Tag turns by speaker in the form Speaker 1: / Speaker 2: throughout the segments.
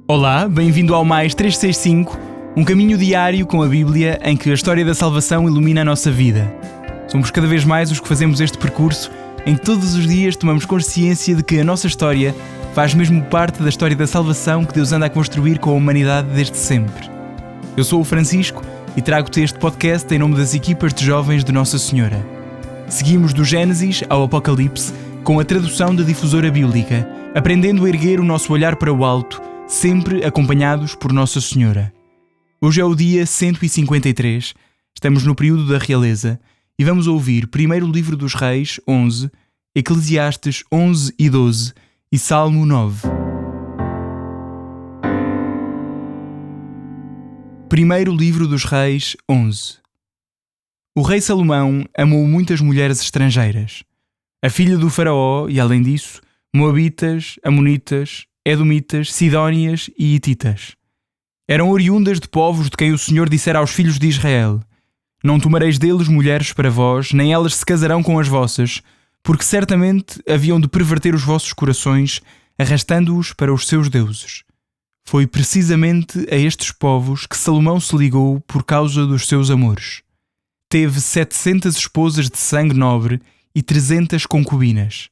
Speaker 1: Olá, bem-vindo ao Mais 365, um caminho diário com a Bíblia em que a história da salvação ilumina a nossa vida. Somos cada vez mais os que fazemos este percurso em que todos os dias tomamos consciência de que a nossa história faz mesmo parte da história da salvação que Deus anda a construir com a humanidade desde sempre. Eu sou o Francisco e trago-te este podcast em nome das equipas de jovens de Nossa Senhora. Seguimos do Gênesis ao Apocalipse com a tradução da Difusora Bíblica, aprendendo a erguer o nosso olhar para o alto, sempre acompanhados por Nossa Senhora. Hoje é o dia 153, estamos no período da realeza e vamos ouvir primeiro Livro dos Reis, 11, Eclesiastes 11 e 12 e Salmo 9. Primeiro Livro dos Reis, 11. O rei Salomão amou muitas mulheres estrangeiras. A filha do faraó e, além disso, moabitas, amonitas, edomitas, sidónias e hititas. Eram oriundas de povos de quem o Senhor dissera aos filhos de Israel: não tomareis deles mulheres para vós, nem elas se casarão com as vossas, porque certamente haviam de perverter os vossos corações, arrastando-os para os seus deuses. Foi precisamente a estes povos que Salomão se ligou por causa dos seus amores. Teve 700 esposas de sangue nobre e 300 concubinas.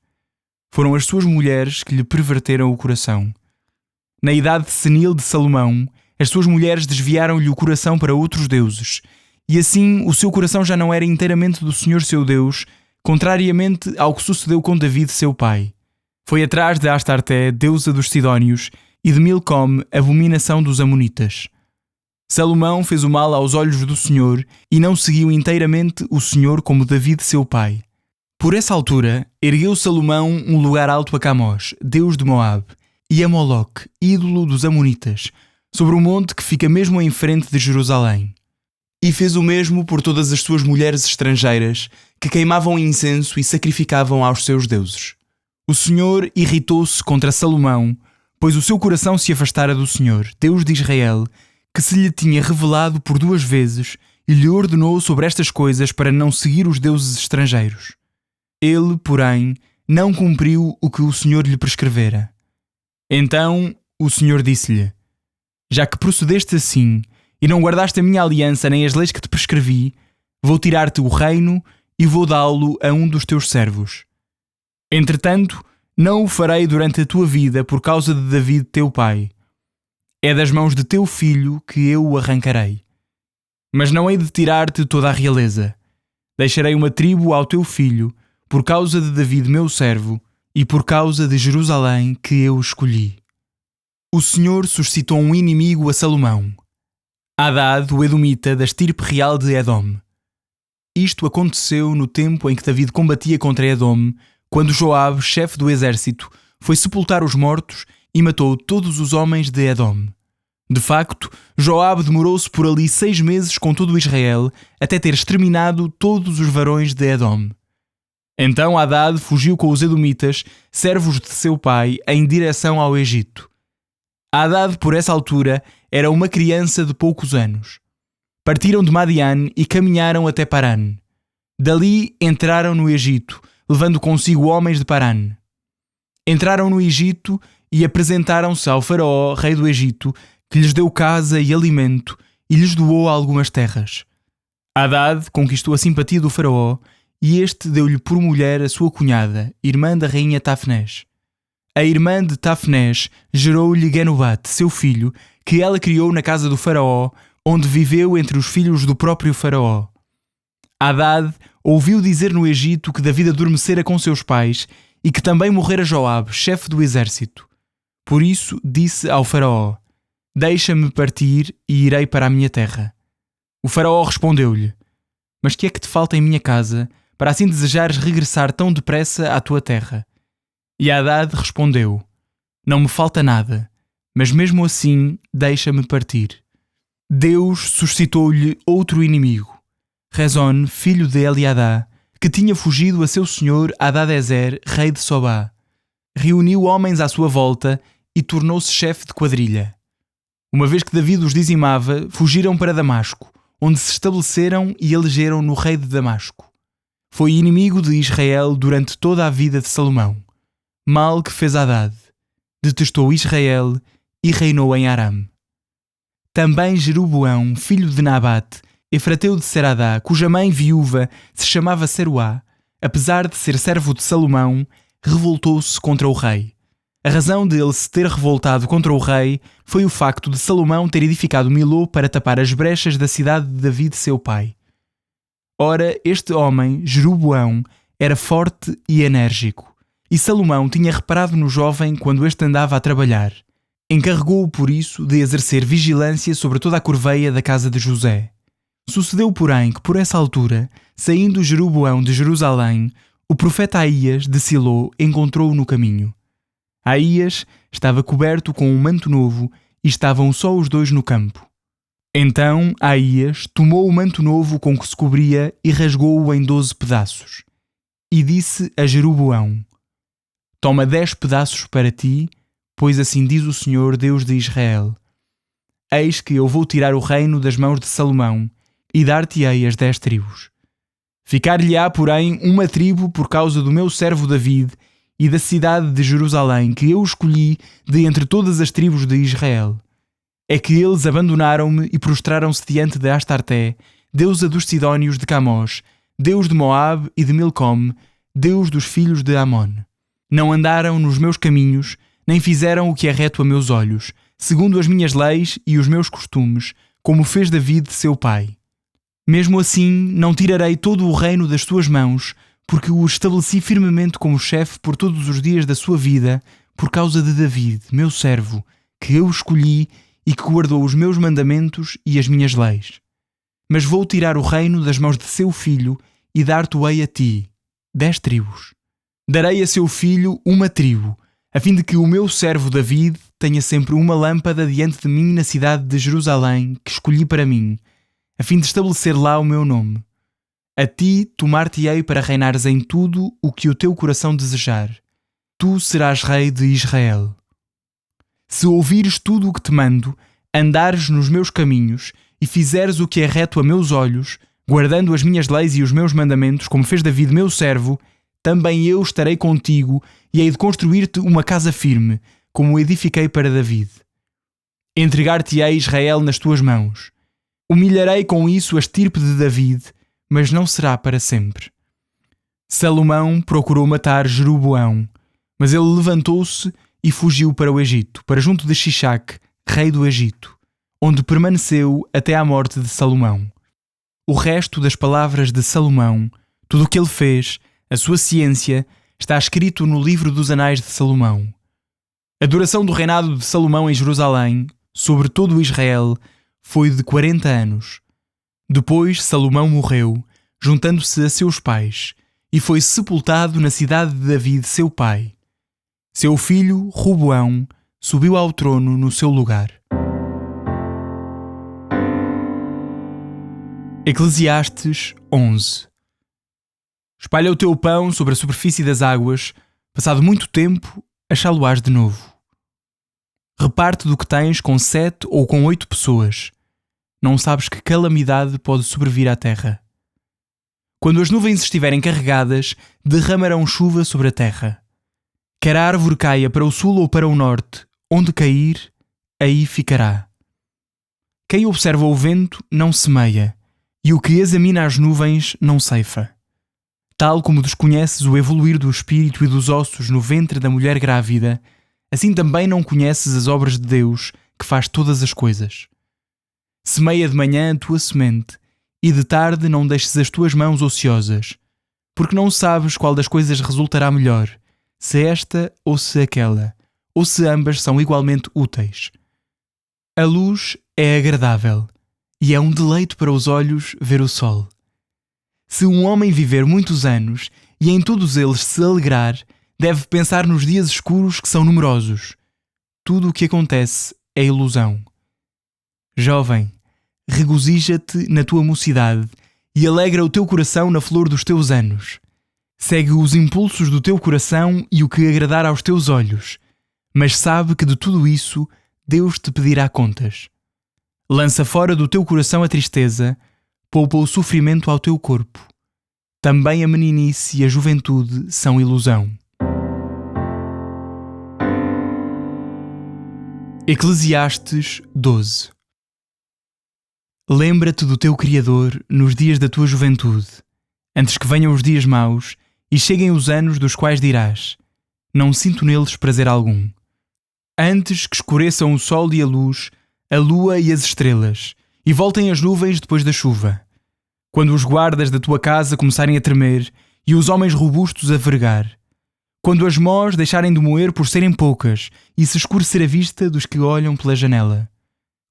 Speaker 1: Foram as suas mulheres que lhe perverteram o coração. Na idade senil de Salomão, as suas mulheres desviaram-lhe o coração para outros deuses, e assim o seu coração já não era inteiramente do Senhor seu Deus, contrariamente ao que sucedeu com David, seu pai. Foi atrás de Astarté, deusa dos Sidónios, e de Milcom, abominação dos Amonitas. Salomão fez o mal aos olhos do Senhor e não seguiu inteiramente o Senhor como David, seu pai. Por essa altura, ergueu Salomão um lugar alto a Camós, deus de Moabe, e a Moloque, ídolo dos Amonitas, sobre o monte que fica mesmo em frente de Jerusalém. E fez o mesmo por todas as suas mulheres estrangeiras, que queimavam incenso e sacrificavam aos seus deuses. O Senhor irritou-se contra Salomão, pois o seu coração se afastara do Senhor, Deus de Israel, que se lhe tinha revelado por 2 vezes, e lhe ordenou sobre estas coisas para não seguir os deuses estrangeiros. Ele, porém, não cumpriu o que o Senhor lhe prescrevera. Então o Senhor disse-lhe: já que procedeste assim, e não guardaste a minha aliança nem as leis que te prescrevi, vou tirar-te o reino e vou dá-lo a um dos teus servos. Entretanto, não o farei durante a tua vida por causa de David teu pai. É das mãos de teu filho que eu o arrancarei. Mas não hei de tirar-te toda a realeza. Deixarei uma tribo ao teu filho, por causa de David meu servo, e por causa de Jerusalém que eu escolhi. O Senhor suscitou um inimigo a Salomão, Hadad, o edomita, da estirpe real de Edom. Isto aconteceu no tempo em que David combatia contra Edom, quando Joabe, chefe do exército, foi sepultar os mortos e matou todos os homens de Edom. De facto, Joabe demorou-se por ali 6 meses com todo Israel, até ter exterminado todos os varões de Edom. Então Hadad fugiu com os edomitas, servos de seu pai, em direção ao Egito. Hadad, por essa altura, era uma criança de poucos anos. Partiram de Madian e caminharam até Paran. Dali entraram no Egito, levando consigo homens de Paran. Entraram no Egito e apresentaram-se ao faraó, rei do Egito, que lhes deu casa e alimento e lhes doou algumas terras. Hadad conquistou a simpatia do faraó e este deu-lhe por mulher a sua cunhada, irmã da rainha Tafnés. A irmã de Tafnés gerou-lhe Genubat, seu filho, que ela criou na casa do faraó, onde viveu entre os filhos do próprio faraó. Hadad ouviu dizer no Egito que David adormecera com seus pais e que também morrera Joabe, chefe do exército. Por isso disse ao faraó: deixa-me partir e irei para a minha terra. O faraó respondeu-lhe: mas que é que te falta em minha casa, para assim desejares regressar tão depressa à tua terra? E Hadad respondeu: não me falta nada, mas mesmo assim deixa-me partir. Deus suscitou-lhe outro inimigo, Rezon, filho de Eliadá, que tinha fugido a seu senhor Hadadezer, rei de Sobá. Reuniu homens à sua volta e tornou-se chefe de quadrilha. Uma vez que David os dizimava, fugiram para Damasco, onde se estabeleceram e elegeram-no rei de Damasco. Foi inimigo de Israel durante toda a vida de Salomão. Mal que fez Hadad. Detestou Israel e reinou em Aram. Também Jeroboão, filho de Nabate, efrateu de Seradá, cuja mãe viúva se chamava Seruá, apesar de ser servo de Salomão, revoltou-se contra o rei. A razão de ele se ter revoltado contra o rei foi o facto de Salomão ter edificado Milô para tapar as brechas da cidade de David, seu pai. Ora, este homem, Jeroboão, era forte e enérgico, e Salomão tinha reparado no jovem quando este andava a trabalhar. Encarregou-o, por isso, de exercer vigilância sobre toda a corveia da casa de José. Sucedeu, porém, que por essa altura, saindo Jeroboão de Jerusalém, o profeta Aías de Siló encontrou-o no caminho. Aías estava coberto com um manto novo e estavam só os dois no campo. Então Aías tomou o manto novo com que se cobria e rasgou-o em 12 pedaços. E disse a Jeroboão: Toma 10 pedaços para ti, pois assim diz o Senhor, Deus de Israel: Eis que eu vou tirar o reino das mãos de Salomão e dar-te-ei as 10 tribos. Ficar-lhe-á, porém, uma tribo por causa do meu servo David e da cidade de Jerusalém, que eu escolhi de entre todas as tribos de Israel. É que eles abandonaram-me e prostraram-se diante de Astarté, deusa dos Sidónios de Camós, deus de Moabe e de Milcom, deus dos filhos de Amon. Não andaram nos meus caminhos, nem fizeram o que é reto a meus olhos, segundo as minhas leis e os meus costumes, como fez David, seu pai. Mesmo assim, não tirarei todo o reino das suas mãos, porque o estabeleci firmemente como chefe por todos os dias da sua vida, por causa de David, meu servo, que eu escolhi e que guardou os meus mandamentos e as minhas leis. Mas vou tirar o reino das mãos de seu filho e dar-te-ei a ti, 10 tribos. Darei a seu filho uma tribo, a fim de que o meu servo David tenha sempre uma lâmpada diante de mim na cidade de Jerusalém, que escolhi para mim, a fim de estabelecer lá o meu nome. A ti tomar-te-ei para reinares em tudo o que o teu coração desejar. Tu serás rei de Israel. Se ouvires tudo o que te mando, andares nos meus caminhos e fizeres o que é reto a meus olhos, guardando as minhas leis e os meus mandamentos, como fez David meu servo, também eu estarei contigo e hei de construir-te uma casa firme, como edifiquei para David. Entregar-te-ei Israel nas tuas mãos. Humilharei com isso a estirpe de David, mas não será para sempre. Salomão procurou matar Jeroboão, mas ele levantou-se e fugiu para o Egito, para junto de Shishak, rei do Egito, onde permaneceu até à morte de Salomão. O resto das palavras de Salomão, tudo o que ele fez, a sua ciência, está escrito no livro dos Anais de Salomão. A duração do reinado de Salomão em Jerusalém, sobre todo o Israel, foi de 40 anos. Depois Salomão morreu, juntando-se a seus pais, e foi sepultado na cidade de David, seu pai. Seu filho, Roboão, subiu ao trono no seu lugar. Eclesiastes 11. Espalha o teu pão sobre a superfície das águas, passado muito tempo, achá-lo-ás de novo. Reparte do que tens com 7 ou com 8 pessoas. Não sabes que calamidade pode sobrevir à terra. Quando as nuvens estiverem carregadas, derramarão chuva sobre a terra. Quer a árvore caia para o sul ou para o norte, onde cair, aí ficará. Quem observa o vento não semeia, e o que examina as nuvens não ceifa. Tal como desconheces o evoluir do espírito e dos ossos no ventre da mulher grávida, assim também não conheces as obras de Deus, que faz todas as coisas. Semeia de manhã a tua semente, e de tarde não deixes as tuas mãos ociosas, porque não sabes qual das coisas resultará melhor, se esta ou se aquela, ou se ambas são igualmente úteis. A luz é agradável, e é um deleite para os olhos ver o sol. Se um homem viver muitos anos, e em todos eles se alegrar, deve pensar nos dias escuros que são numerosos. Tudo o que acontece é ilusão. Jovem, regozija-te na tua mocidade e alegra o teu coração na flor dos teus anos. Segue os impulsos do teu coração e o que agradar aos teus olhos, mas sabe que de tudo isso Deus te pedirá contas. Lança fora do teu coração a tristeza, poupa o sofrimento ao teu corpo. Também a meninice e a juventude são ilusão. Eclesiastes 12. Lembra-te do teu Criador nos dias da tua juventude, antes que venham os dias maus e cheguem os anos dos quais dirás: não sinto neles prazer algum. Antes que escureçam o sol e a lua e as estrelas, e voltem as nuvens depois da chuva. Quando os guardas da tua casa começarem a tremer e os homens robustos a vergar. Quando as mós deixarem de moer por serem poucas e se escurecer a vista dos que olham pela janela.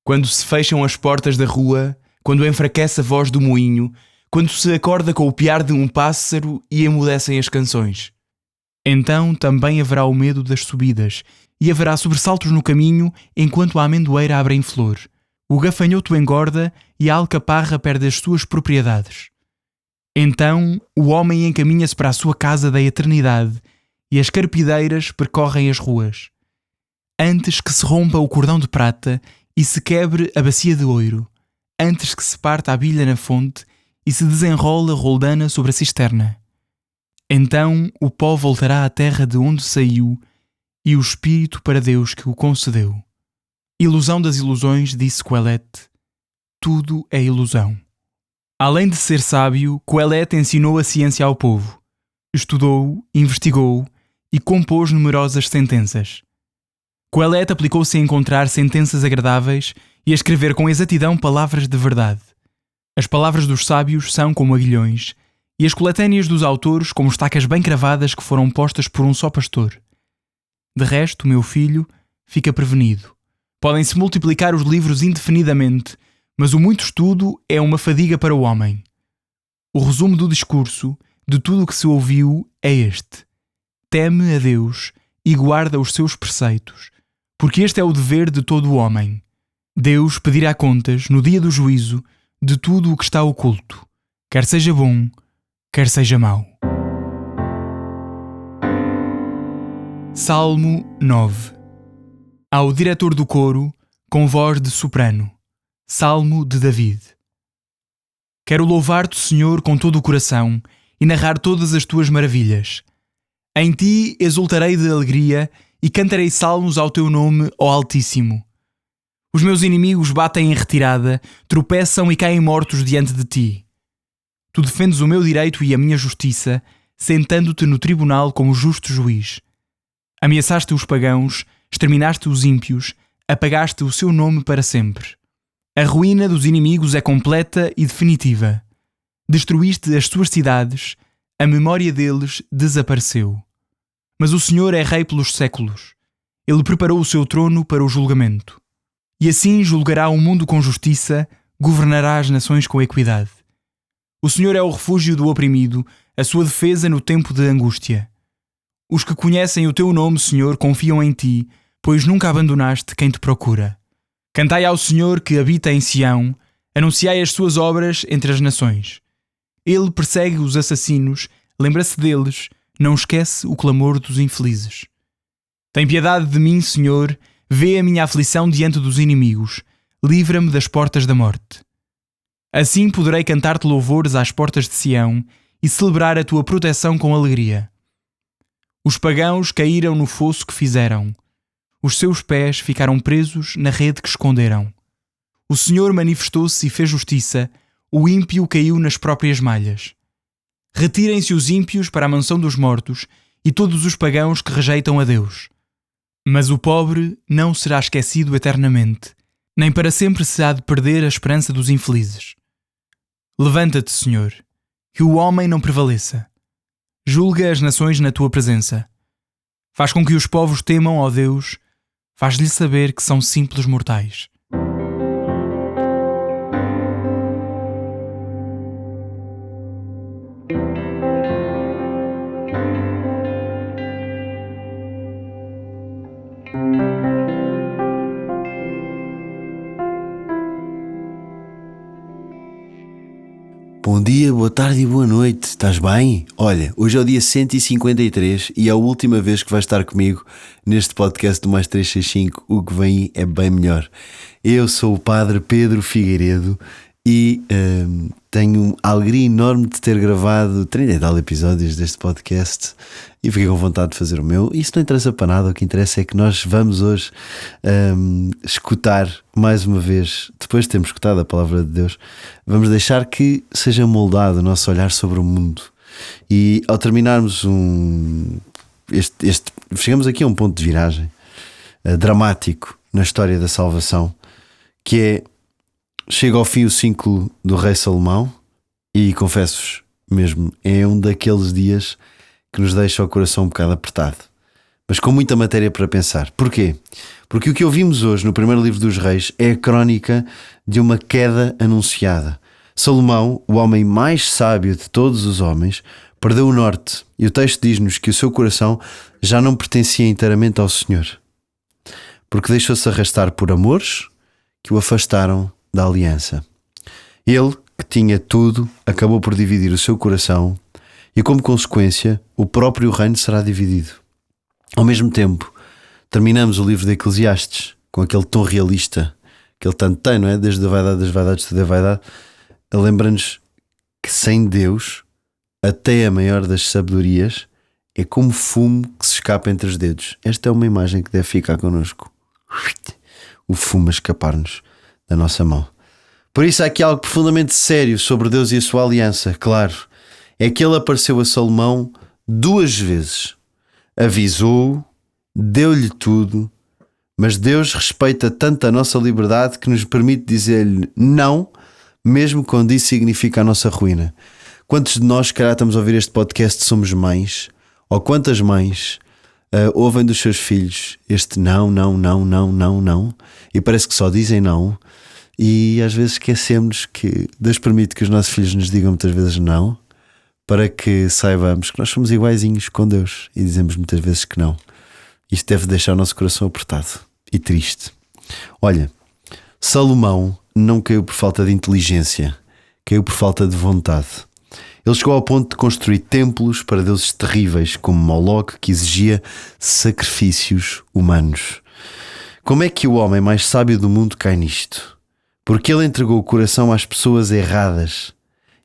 Speaker 1: Quando se fecham as portas da rua, quando enfraquece a voz do moinho, quando se acorda com o piar de um pássaro e emudecem as canções. Então também haverá o medo das subidas e haverá sobressaltos no caminho enquanto a amendoeira abre em flor, o gafanhoto engorda e a alcaparra perde as suas propriedades. Então o homem encaminha-se para a sua casa da eternidade e as carpideiras percorrem as ruas. Antes que se rompa o cordão de prata e se quebre a bacia de ouro, antes que se parta a bilha na fonte e se desenrola a roldana sobre a cisterna. Então o pó voltará à terra de onde saiu e o espírito para Deus que o concedeu. Ilusão das ilusões, disse Coelete. Tudo é ilusão. Além de ser sábio, Coelete ensinou a ciência ao povo. Estudou, investigou e compôs numerosas sentenças. Coelete aplicou-se a encontrar sentenças agradáveis e a escrever com exatidão palavras de verdade. As palavras dos sábios são como aguilhões e as coletâneas dos autores como estacas bem cravadas que foram postas por um só pastor. De resto, meu filho, fica prevenido. Podem-se multiplicar os livros indefinidamente, mas o muito estudo é uma fadiga para o homem. O resumo do discurso, de tudo o que se ouviu, é este: teme a Deus e guarda os seus preceitos, porque este é o dever de todo o homem. Deus pedirá contas, no dia do juízo, de tudo o que está oculto, quer seja bom, quer seja mau. Salmo 9. Ao diretor do coro, com voz de soprano. Salmo de David. Quero louvar-te, Senhor, com todo o coração e narrar todas as tuas maravilhas. Em ti exultarei de alegria e cantarei salmos ao teu nome, ó Altíssimo. Os meus inimigos batem em retirada, tropeçam e caem mortos diante de ti. Tu defendes o meu direito e a minha justiça, sentando-te no tribunal como justo juiz. Ameaçaste os pagãos, exterminaste os ímpios, apagaste o seu nome para sempre. A ruína dos inimigos é completa e definitiva. Destruíste as suas cidades, a memória deles desapareceu. Mas o Senhor é rei pelos séculos. Ele preparou o seu trono para o julgamento. E assim julgará o mundo com justiça, governará as nações com equidade. O Senhor é o refúgio do oprimido, a sua defesa no tempo de angústia. Os que conhecem o teu nome, Senhor, confiam em ti, pois nunca abandonaste quem te procura. Cantai ao Senhor que habita em Sião, anunciai as suas obras entre as nações. Ele persegue os assassinos, lembra-se deles, não esquece o clamor dos infelizes. Tem piedade de mim, Senhor, vê a minha aflição diante dos inimigos, livra-me das portas da morte. Assim poderei cantar-te louvores às portas de Sião e celebrar a tua proteção com alegria. Os pagãos caíram no fosso que fizeram. Os seus pés ficaram presos na rede que esconderam. O Senhor manifestou-se e fez justiça, o ímpio caiu nas próprias malhas. Retirem-se os ímpios para a mansão dos mortos e todos os pagãos que rejeitam a Deus. Mas o pobre não será esquecido eternamente, nem para sempre se há de perder a esperança dos infelizes. Levanta-te, Senhor, que o homem não prevaleça. Julga as nações na tua presença. Faz com que os povos temam, ó Deus, faz-lhe saber que são simples mortais.
Speaker 2: Bom dia, boa tarde e boa noite, estás bem? Olha, hoje é o dia 153 e é a última vez que vais estar comigo neste podcast do Mais 365, o que vem é bem melhor. Eu sou o Padre Pedro Figueiredo e tenho a alegria enorme de ter gravado 30 e tal episódios deste podcast e fiquei com vontade de fazer o meu. Isso não interessa para nada, o que interessa é que nós vamos hoje escutar mais uma vez, depois de termos escutado a palavra de Deus, vamos deixar que seja moldado o nosso olhar sobre o mundo. E ao terminarmos chegamos aqui a um ponto de viragem dramático na história da salvação, que é: chega ao fim o ciclo do rei Salomão e confesso-vos mesmo, é um daqueles dias que nos deixa o coração um bocado apertado, mas com muita matéria para pensar. Porquê? Porque o que ouvimos hoje no primeiro livro dos reis é a crónica de uma queda anunciada. Salomão, o homem mais sábio de todos os homens, perdeu o norte, e o texto diz-nos que o seu coração já não pertencia inteiramente ao Senhor, porque deixou-se arrastar por amores que o afastaram da aliança. Ele, que tinha tudo, acabou por dividir o seu coração e, como consequência, o próprio reino será dividido. Ao mesmo tempo, terminamos o livro de Eclesiastes com aquele tom realista que ele tanto tem, não é? Desde a vaidade das vaidades, tudo é vaidade. Lembra-nos que sem Deus, até a maior das sabedorias é como fumo que se escapa entre os dedos. Esta é uma imagem que deve ficar connosco. O fumo a escapar-nos da nossa mão. Por isso há aqui algo profundamente sério sobre Deus e a sua aliança. Claro, é que ele apareceu a Salomão 2 vezes. Avisou-o, deu-lhe tudo, mas Deus respeita tanto a nossa liberdade que nos permite dizer-lhe não, mesmo quando isso significa a nossa ruína. Quantos de nós, se calhar, estamos a ouvir este podcast, somos mães? Ou quantas mães ouvem dos seus filhos este não, e parece que só dizem não, e às vezes esquecemos que Deus permite que os nossos filhos nos digam muitas vezes não, para que saibamos que nós somos iguaizinhos com Deus e dizemos muitas vezes que não. Isto deve deixar o nosso coração apertado e triste. Olha, Salomão não caiu por falta de inteligência, caiu por falta de vontade. Ele chegou ao ponto de construir templos para deuses terríveis como Moloque, que exigia sacrifícios humanos. Como é que o homem mais sábio do mundo cai nisto? Porque ele entregou o coração às pessoas erradas.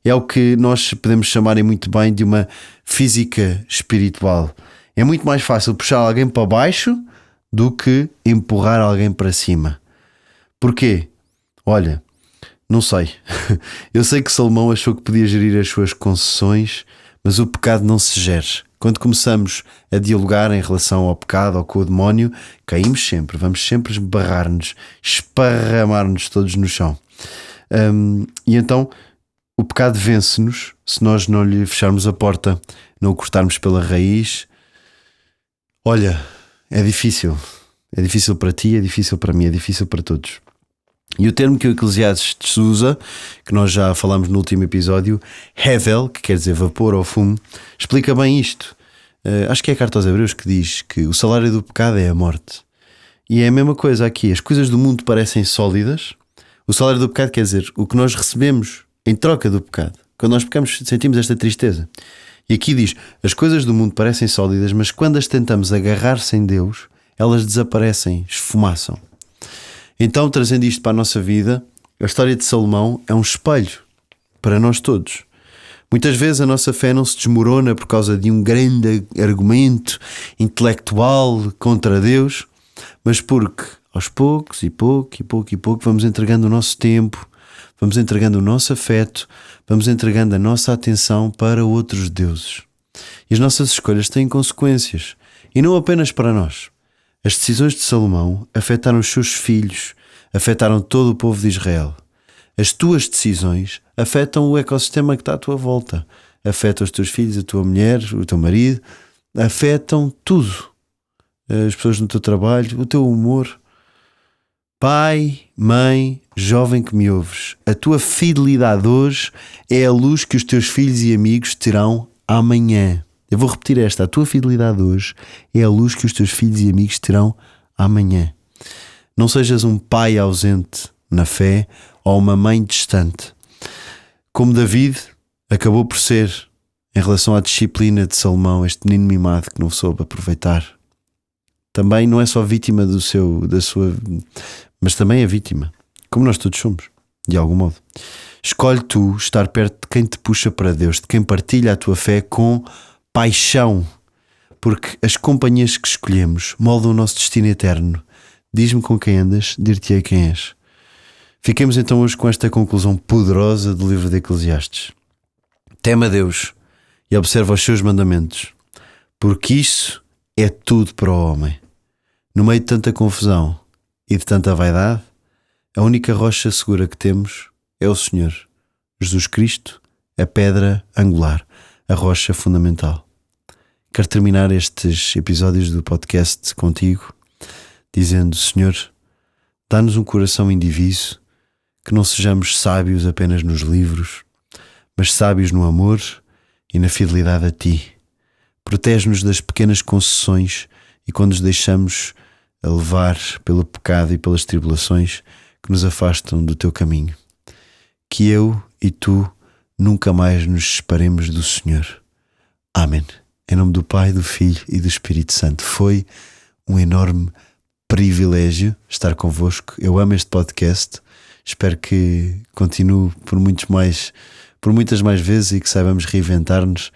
Speaker 2: É o que nós podemos chamar muito bem de uma física espiritual. É muito mais fácil puxar alguém para baixo do que empurrar alguém para cima. Porquê? Olha, não sei. Eu sei que Salomão achou que podia gerir as suas concessões, mas o pecado não se gere. Quando começamos a dialogar em relação ao pecado ou com o demónio, caímos sempre, vamos sempre esbarrar-nos, esparramar-nos todos no chão. E então o pecado vence-nos se nós não lhe fecharmos a porta, não o cortarmos pela raiz. Olha, é difícil. É difícil para ti, é difícil para mim, é difícil para todos. E o termo que o Eclesiastes usa, que nós já falámos no último episódio, Hevel, que quer dizer vapor ou fumo, explica bem isto. Acho que é a carta aos Hebreus que diz que o salário do pecado é a morte. E é a mesma coisa aqui. As coisas do mundo parecem sólidas. O salário do pecado quer dizer o que nós recebemos em troca do pecado. Quando nós pecamos, sentimos esta tristeza. E aqui diz, as coisas do mundo parecem sólidas, mas quando as tentamos agarrar sem Deus, elas desaparecem, esfumaçam. Então, trazendo isto para a nossa vida, a história de Salomão é um espelho para nós todos. Muitas vezes a nossa fé não se desmorona por causa de um grande argumento intelectual contra Deus, mas porque aos poucos e pouco vamos entregando o nosso tempo, vamos entregando o nosso afeto, vamos entregando a nossa atenção para outros deuses. E as nossas escolhas têm consequências, e não apenas para nós. As decisões de Salomão afetaram os seus filhos, afetaram todo o povo de Israel. As tuas decisões afetam o ecossistema que está à tua volta. Afetam os teus filhos, a tua mulher, o teu marido. Afetam tudo. As pessoas no teu trabalho, o teu humor. Pai, mãe, jovem que me ouves, a tua fidelidade hoje é a luz que os teus filhos e amigos terão amanhã. Eu vou repetir esta. A tua fidelidade hoje é a luz que os teus filhos e amigos terão amanhã. Não sejas um pai ausente na fé ou uma mãe distante. Como David acabou por ser, em relação à disciplina de Salomão, este menino mimado que não soube aproveitar. Também não é só vítima da sua, mas também é vítima, como nós todos somos, de algum modo. Escolhe tu estar perto de quem te puxa para Deus, de quem partilha a tua fé com paixão, porque as companhias que escolhemos moldam o nosso destino eterno. Diz-me com quem andas, dir-te-ei quem és. Fiquemos então hoje com esta conclusão poderosa do livro de Eclesiastes. Teme a Deus e observa os seus mandamentos, porque isso é tudo para o homem. No meio de tanta confusão e de tanta vaidade, a única rocha segura que temos é o Senhor, Jesus Cristo, a pedra angular, a rocha fundamental. Quero terminar estes episódios do podcast contigo, dizendo: Senhor, dá-nos um coração indiviso, que não sejamos sábios apenas nos livros, mas sábios no amor e na fidelidade a Ti. Protege-nos das pequenas concessões e quando nos deixamos a levar pelo pecado e pelas tribulações que nos afastam do Teu caminho. Que eu e Tu nunca mais nos separemos do Senhor. Amém. Em nome do Pai, do Filho e do Espírito Santo. Foi um enorme privilégio estar convosco. Eu amo este podcast. Espero que continue por muitas mais vezes e que saibamos reinventar-nos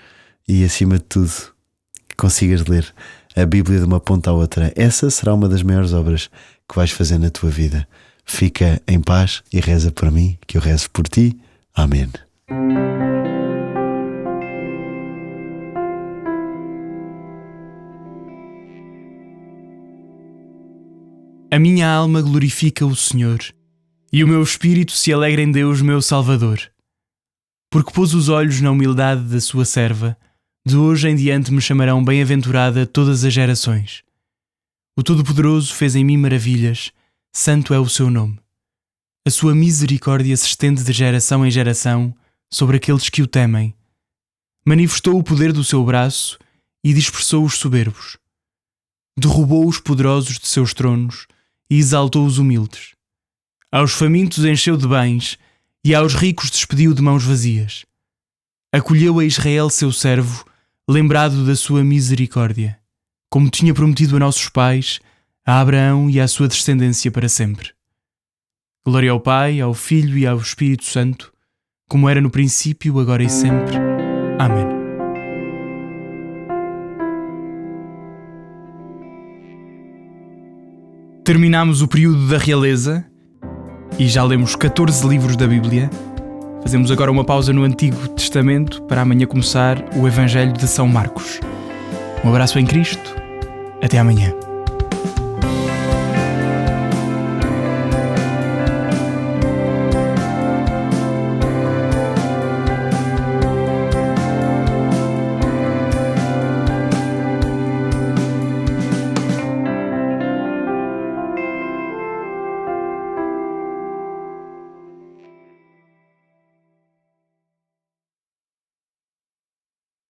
Speaker 2: e, acima de tudo, que consigas ler a Bíblia de uma ponta à outra. Essa será uma das maiores obras que vais fazer na tua vida. Fica em paz e reza por mim, que eu rezo por ti. Amém.
Speaker 1: A minha alma glorifica o Senhor, e o meu espírito se alegra em Deus, meu Salvador. Porque pôs os olhos na humildade da sua serva, de hoje em diante me chamarão bem-aventurada todas as gerações. O Todo-Poderoso fez em mim maravilhas, santo é o seu nome. A sua misericórdia se estende de geração em geração sobre aqueles que o temem. Manifestou o poder do seu braço e dispersou os soberbos. Derrubou os poderosos de seus tronos e exaltou os humildes. Aos famintos encheu de bens e aos ricos despediu de mãos vazias. Acolheu a Israel seu servo, lembrado da sua misericórdia, como tinha prometido a nossos pais, a Abraão e à sua descendência para sempre. Glória ao Pai, ao Filho e ao Espírito Santo, como era no princípio, agora e sempre. Amém. Terminamos o período da realeza e já lemos 14 livros da Bíblia. Fazemos agora uma pausa no Antigo Testamento para amanhã começar o Evangelho de São Marcos. Um abraço em Cristo. Até amanhã.